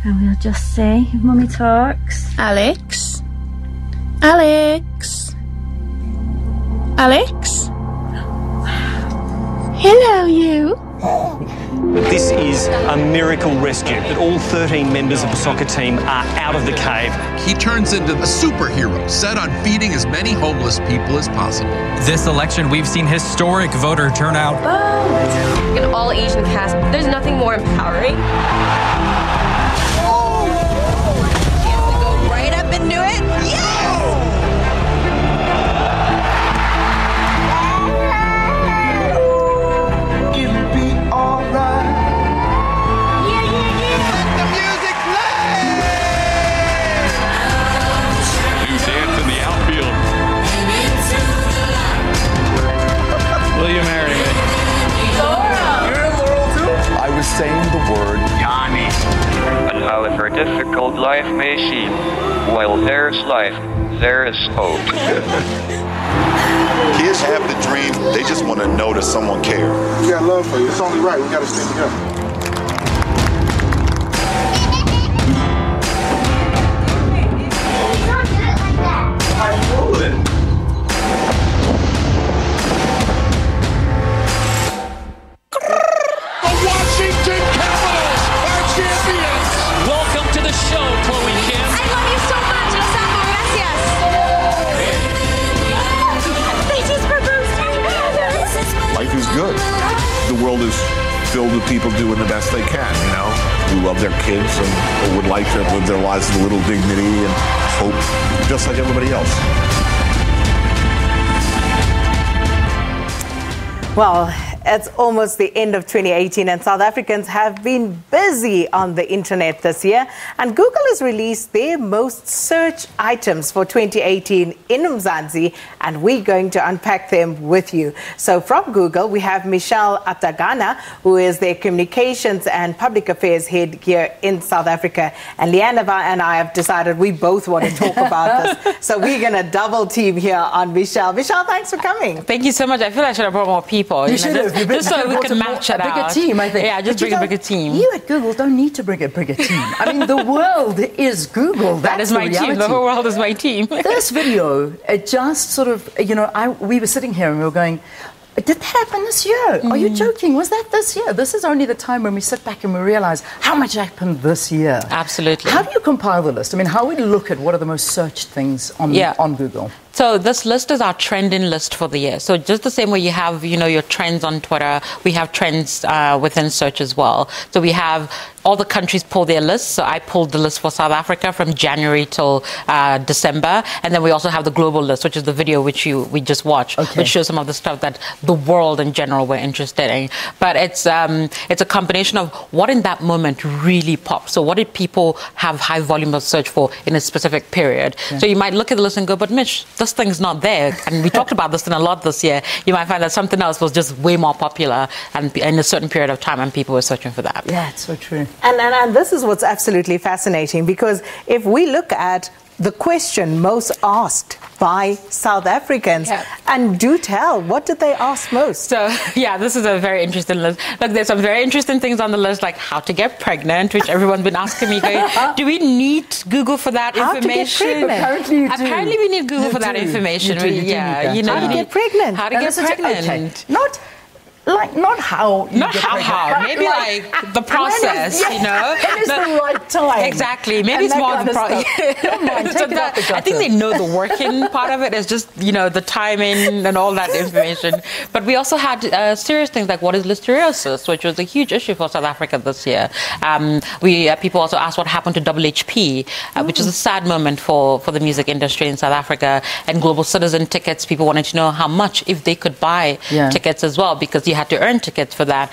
And we'll just say, if Mummy talks. Alex? Alex? Alex? Hello, you. This is a miracle rescue, that all 13 members of the soccer team are out of the cave. He turns into a superhero, set on feeding as many homeless people as possible. This election, we've seen historic voter turnout. An all-Asian cast, there's nothing more empowering. We go right up into it. Yes! Will you marry me? Laura! You're in Laurel too? I was saying the word Yanni. And however difficult life may seem, while there's life, there is hope. Kids have the dream, they just want to know that someone cares. We got love for you. It's only right. We got to stay together. Life is good. The world is filled with people doing the best they can, you know, who love their kids and would like to live their lives with a little dignity and hope, just like everybody else. Well, it's almost the end of 2018 and South Africans have been busy on the internet this year, and Google has released their most searched items for 2018 in Mzansi, and we're going to unpack them with you. So from Google, we have Michelle Atagana, who is their communications and public affairs head here in South Africa. And Leanne and I have decided we both want to talk about this. So we're going to double team here on Michelle. Michelle, thanks for coming. Thank you so much. I feel I should have brought more people. You should have. Just so we can match it out. A bigger team, I think. Yeah, just bring a bigger team. You at Google don't need to bring a bigger team. I mean, the world is Google. That is my team. The whole world is my team. This video, it just sort of, you know, we were sitting here and we were going, did that happen this year? Are you joking? Was that this year? This is only the time when we sit back and we realize how much happened this year. Absolutely. How do you compile the list? I mean, how would you look at what are the most searched things on Google? So this list is our trending list for the year. So just the same way you have, you know, your trends on Twitter, we have trends within search as well. So we have all the countries pull their lists. So I pulled the list for South Africa from January till December. And then we also have the global list, which is the video which we just watched, which shows some of the stuff that the world in general were interested in. But it's a combination of what in that moment really popped. So what did people have high volume of search for in a specific period? Yeah. So you might look at the list and go, but Mitch, this thing's not there. And we talked about this in a lot this year. You might find that something else was just way more popular and in a certain period of time, and people were searching for that. Yeah, it's so true. And this is what's absolutely fascinating, because if we look at the question most asked by South Africans, and do tell, what did they ask most? So, yeah, this is a very interesting list. Look, there's some very interesting things on the list, like how to get pregnant, which everyone's been asking me, going, do we need Google for that information? Apparently you do. Apparently we need Google for that information. You know, how to get pregnant. How to get pregnant. Not how you not get how pregnant. maybe like the process, you know. When is the right time? Exactly. Maybe it's more the process. I think they know the working part of it is just, you know, the timing and all that information. But we also had serious things like what is listeriosis, which was a huge issue for South Africa this year. People also asked what happened to WHP, which is a sad moment for the music industry in South Africa, and global citizen tickets. People wanted to know how much, if they could buy tickets as well, because you had to earn tickets for that.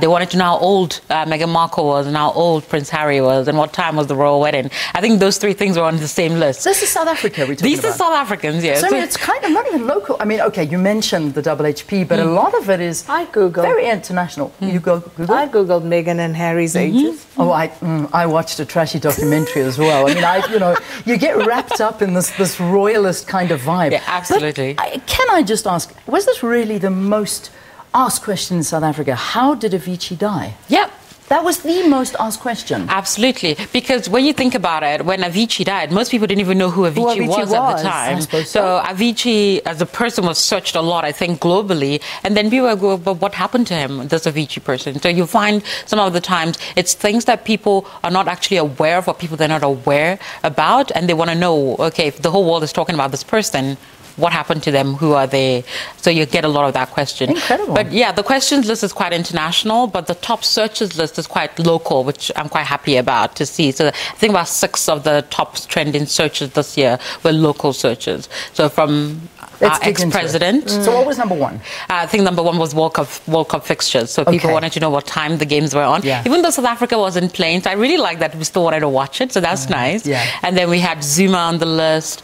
They wanted to know how old Meghan Markle was and how old Prince Harry was and what time was the royal wedding. I think those three things were on the same list. This is South Africa we're talking These are South Africans, yes. So I mean, it's kind of not even local. I mean, okay, you mentioned the WHP, but a lot of it is very international. You go Google? I Googled Meghan and Harry's ages. Oh, I watched a trashy documentary as well. I mean, you get wrapped up in this royalist kind of vibe. Yeah, absolutely. But can I just ask, was this really the most asked question in South Africa? How did Avicii die? Yep. That was the most asked question. Absolutely. Because when you think about it, when Avicii died, most people didn't even know who Avicii was at the time. So Avicii, as a person, was searched a lot, I think, globally. And then people go, but what happened to him, this Avicii person? So you find some of the times it's things that people are not actually aware of, or people they're not aware about, and they want to know, okay, if the whole world is talking about this person, what happened to them? Who are they? So you get a lot of that question. Incredible. But yeah, the questions list is quite international, but the top searches list is quite local, which I'm quite happy about to see. So I think about 6 of the top trending searches this year were local searches. So from our ex-president. So what was number 1? I think number 1 was World Cup fixtures. So people wanted to know what time the games were on. Yeah. Even though South Africa wasn't playing, so I really like that we still wanted to watch it. So that's nice. Yeah. And then we had Zuma on the list.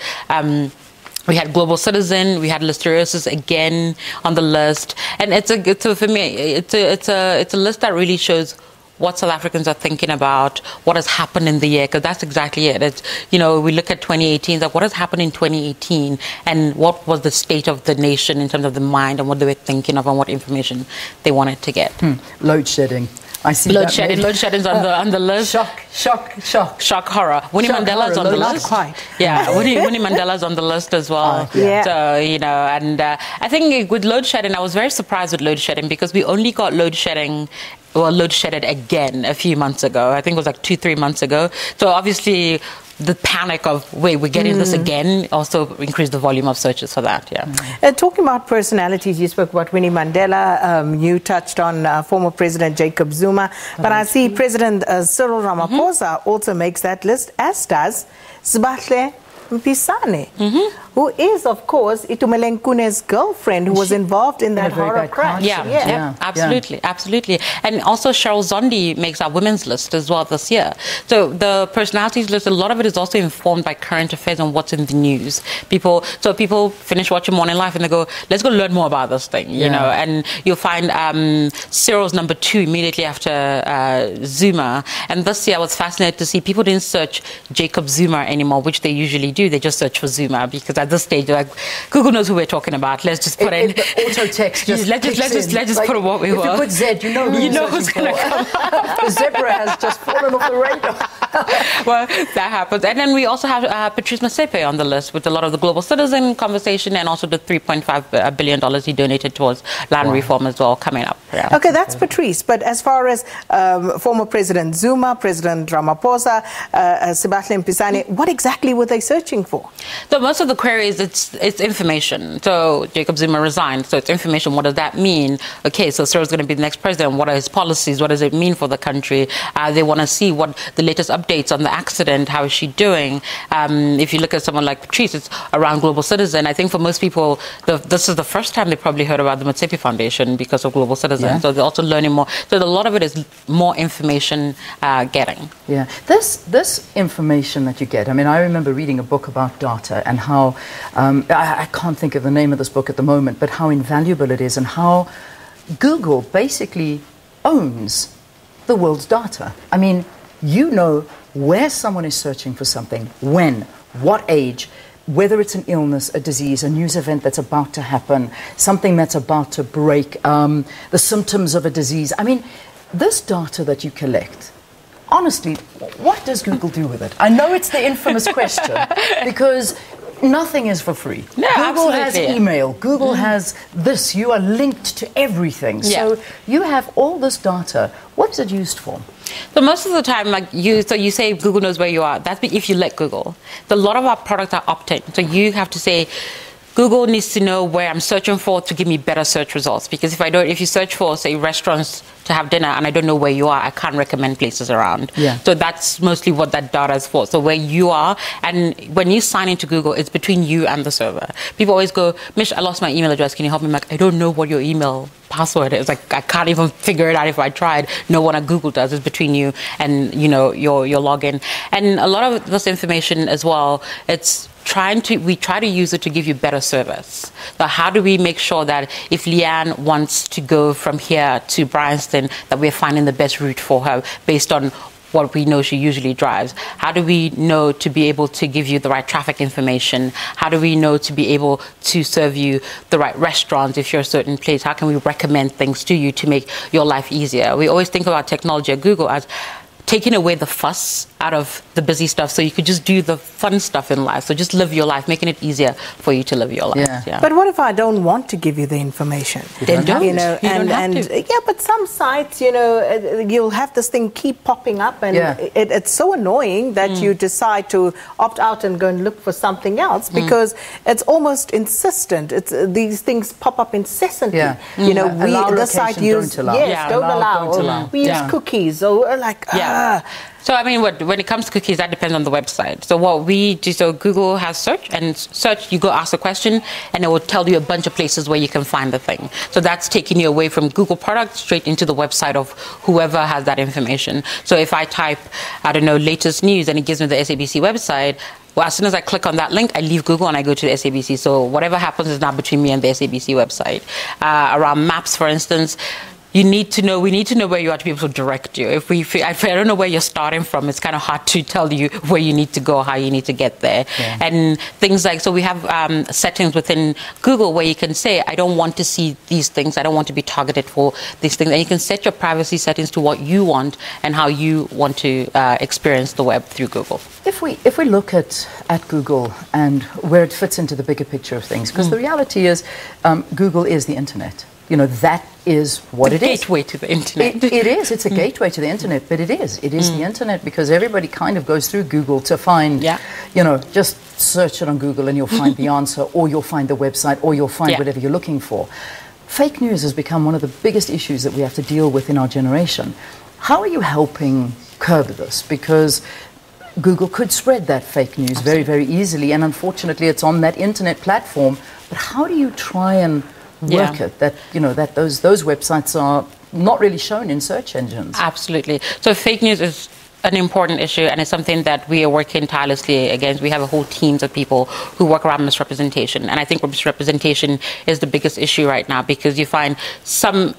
We had Global Citizen, we had Listeriosis again on the list, and for me, it's a list that really shows what South Africans are thinking about, what has happened in the year, because that's exactly it. It's, we look at 2018, like what has happened in 2018, and what was the state of the nation in terms of the mind and what they were thinking of and what information they wanted to get. Load shedding. I see load shedding's on the list. Shock horror. Winnie Mandela's on the list. Quite. Yeah, Winnie Mandela's on the list as well. Yeah. So, and I think with load shedding, I was very surprised with load shedding because we only got load shedded again a few months ago. I think it was like 2-3 months ago. So obviously the panic of, wait, we're getting this again, also increased the volume of searches for that, Talking about personalities, you spoke about Winnie Mandela, you touched on former President Jacob Zuma, but I see President Cyril Ramaphosa also makes that list, as does Sibahle Mpisane, who is, of course, Itumelenkune's girlfriend, who was involved in that horror crash. Yeah, absolutely. And also Cheryl Zondi makes our women's list as well this year. So the personalities list, a lot of it is also informed by current affairs and what's in the news. People finish watching Morning Life and they go, let's go learn more about this thing, you know. And you'll find Cyril's number 2 immediately after Zuma. And this year I was fascinated to see people didn't search Jacob Zuma anymore, which they usually do. They just search for Zuma because at this stage, like, Google knows who we're talking about. Let's just put in the auto text. let's just like, put what we were. If you put Z, you know who's going to come up. The zebra has just fallen off the radar. Well, that happens. And then we also have Patrice Motsepe on the list with a lot of the Global Citizen conversation and also the $3.5 billion he donated towards land reform as well coming up. Yeah. Okay, that's Patrice. But as far as former President Zuma, President Ramaphosa, Sibahle Mpisane, what exactly were they searching for? So most of the queries, it's information. So Jacob Zuma resigned, so it's information. What does that mean? Okay, so Cyril's going to be the next president. What are his policies? What does it mean for the country? They want to see what the latest updates on the accident. How is she doing? If you look at someone like Patrice, it's around Global Citizen. I think for most people, this is the first time they probably heard about the Motsepe Foundation because of Global Citizen. Yeah. So they're also learning more. So a lot of it is more information getting. Yeah, this information that you get. I mean, I remember reading a book about data and how I can't think of the name of this book at the moment, but how invaluable it is and how Google basically owns the world's data. I mean, you know where someone is searching for something, when, what age, whether it's an illness, a disease, a news event that's about to happen, something that's about to break, the symptoms of a disease. I mean, this data that you collect, honestly, what does Google do with it? I know it's the infamous question because nothing is for free. No, Google absolutely. has email. Google has this. You are linked to everything. Yeah. So you have all this data. What is it used for? So most of the time, you say Google knows where you are. That's if you let Google. So a lot of our products are opt-in. So you have to say, Google needs to know where I'm searching for to give me better search results. Because if you search for, say, restaurants to have dinner and I don't know where you are, I can't recommend places around. Yeah. So that's mostly what that data is for. So where you are, and when you sign into Google, it's between you and the server. People always go, Mish, I lost my email address. Can you help me? I'm like, I don't know what your email password is. Like, I can't even figure it out if I tried. No one at Google does. It's between you and, your login. And a lot of this information as well, we try to use it to give you better service. So how do we make sure that if Leanne wants to go from here to Bryanston, that we're finding the best route for her based on what we know she usually drives? How do we know to be able to give you the right traffic information? How do we know to be able to serve you the right restaurants if you're a certain place? How can we recommend things to you to make your life easier? We always think about technology at Google as taking away the fuss out of the busy stuff so you could just do the fun stuff in life. So just live your life, making it easier for you to live your life. Yeah. But what if I don't want to give you the information? Then don't. You know, yeah, but some sites, you know, you'll have this thing keep popping up, and it's so annoying that you decide to opt out and go and look for something else because it's almost insistent. It's these things pop up incessantly. You know, the site use don't allow. We use cookies or like. So, I mean, when it comes to cookies, that depends on the website. So what we do, so Google has search, and search, you go ask a question, and it will tell you a bunch of places where you can find the thing. So that's taking you away from Google products straight into the website of whoever has that information. So if I type, I don't know, latest news, and it gives me the SABC website, well, as soon as I click on that link, I leave Google and I go to the SABC. So whatever happens is now between me and the SABC website. Around maps, for instance, we need to know where you are to be able to direct you. If I don't know where you're starting from, it's kind of hard to tell you where you need to go, how you need to get there. And things like, so we have settings within Google where you can say, I don't want to see these things. I don't want to be targeted for these things. And you can set your privacy settings to what you want and how you want to experience the web through Google. If we look at Google and where it fits into the bigger picture of things, because the reality is Google is the internet. You know, that is what it is. Gateway to the internet. It is. It's a gateway to the internet, but it is. It is the internet because everybody kind of goes through Google to find, you know, just search it on Google and you'll find the answer, or you'll find the website, or you'll find whatever you're looking for. Fake news has become one of the biggest issues that we have to deal with in our generation. How are you helping curb this? Because Google could spread that fake news very, very easily, and unfortunately it's on that internet platform. But how do you try and work it that, you know, that those websites are not really shown in search engines? Absolutely. So fake news is an important issue, and it's something that we are working tirelessly against. We have a whole teams of people who work around misrepresentation, and I think misrepresentation is the biggest issue right now, because you find some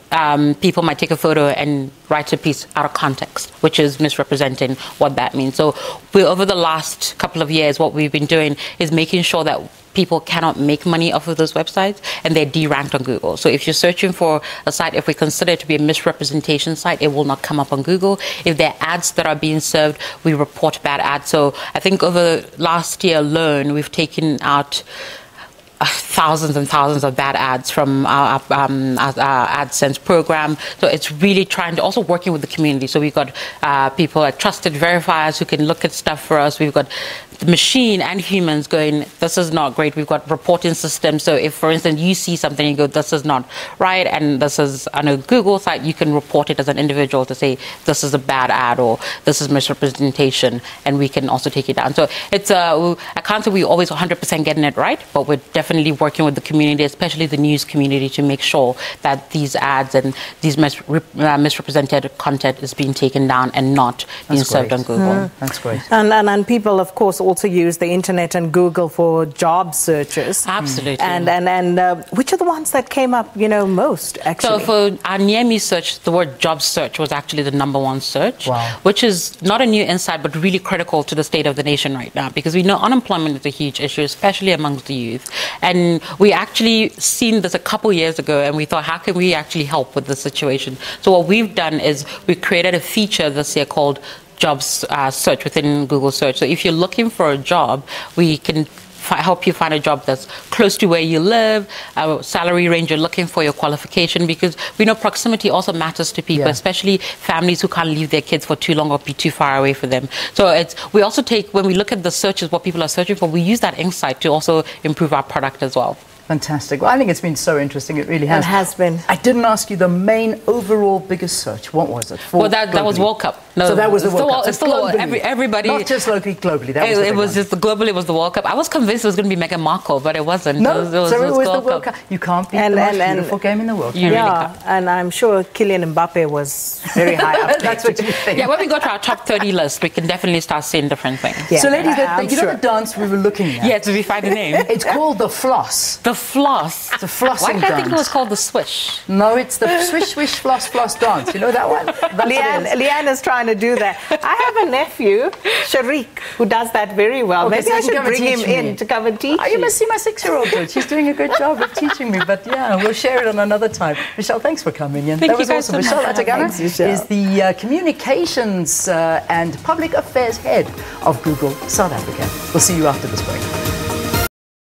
people might take a photo and write a piece out of context, which is misrepresenting what that means. So over the last couple of years, what we've been doing is making sure that people cannot make money off of those websites, and they're deranked on Google. So if you're searching for a site, if we consider it to be a misrepresentation site, it will not come up on Google. If there are ads that are being served, we report bad ads. So I think over last year alone, we've taken out thousands and thousands of bad ads from our AdSense program. So it's really trying to also working with the community. So we've got people like trusted verifiers who can look at stuff for us. We've got the machine and humans going, this is not great. We've got reporting systems. So if, for instance, you see something, you go, this is not right, and this is on a Google site, you can report it as an individual to say, this is a bad ad, or this is misrepresentation, and we can also take it down. So it's I can't say we're always 100% getting it right, but we're definitely working with the community, especially the news community, to make sure that these ads and these misrepresented content is being taken down and not being served on Google. That's great. And people, of course, also use the internet and Google for job searches. Absolutely. And which are the ones that came up, you know, most, actually? So for our near me search, the word job search was actually the #1 search, which is not a new insight, but really critical to the state of the nation right now, because we know unemployment is a huge issue, especially amongst the youth. And we actually seen this a couple years ago, and we thought, how can we actually help with the situation? So what we've done is we created a feature this year called jobs search within Google search. So if you're looking for a job, we can help you find a job that's close to where you live, salary range you're looking for, your qualification, because we know proximity also matters to people, especially families who can't leave their kids for too long or be too far away from them. So we also take, when we look at the searches, what people are searching for, we use that insight to also improve our product as well. Fantastic. Well, I think it's been so interesting. It really has. It has been. I didn't ask you the main overall biggest search. What was it? Well, that was World Cup. No, so that was the World Cup. It's still everybody. Not just locally, globally. That was it was just globally. It was the World Cup. I was convinced it was going to be Meghan Markle, but it wasn't. No, it was the World Cup. You can't beat the most beautiful game in the world. You really can't. And I'm sure Kylian Mbappe was very high up. That's what you think. Yeah, when we go to our top 30 list, we can definitely start seeing different things. Yeah. So, ladies, you know the dance we were looking at? Yeah, to find a name. It's called the floss. The The floss. It's a flossing Why did I think it dance. was called the swish? No, it's the swish, swish, floss, floss dance. You know that one? That's what it is. Leanne is trying to do that. I have a nephew, Sharik, who does that very well. Okay, Maybe so I you can should come and bring him teach me. in to come and teach Oh, you must see my 6-year-old do it. She's doing a good job of teaching me. But yeah, we'll share it on another time. Michelle, thanks for coming in. Thank That was you guys awesome. so Michelle much. Atagana Thanks, Michelle. is the Communications and Public Affairs Head of Google South Africa. We'll see you after this break.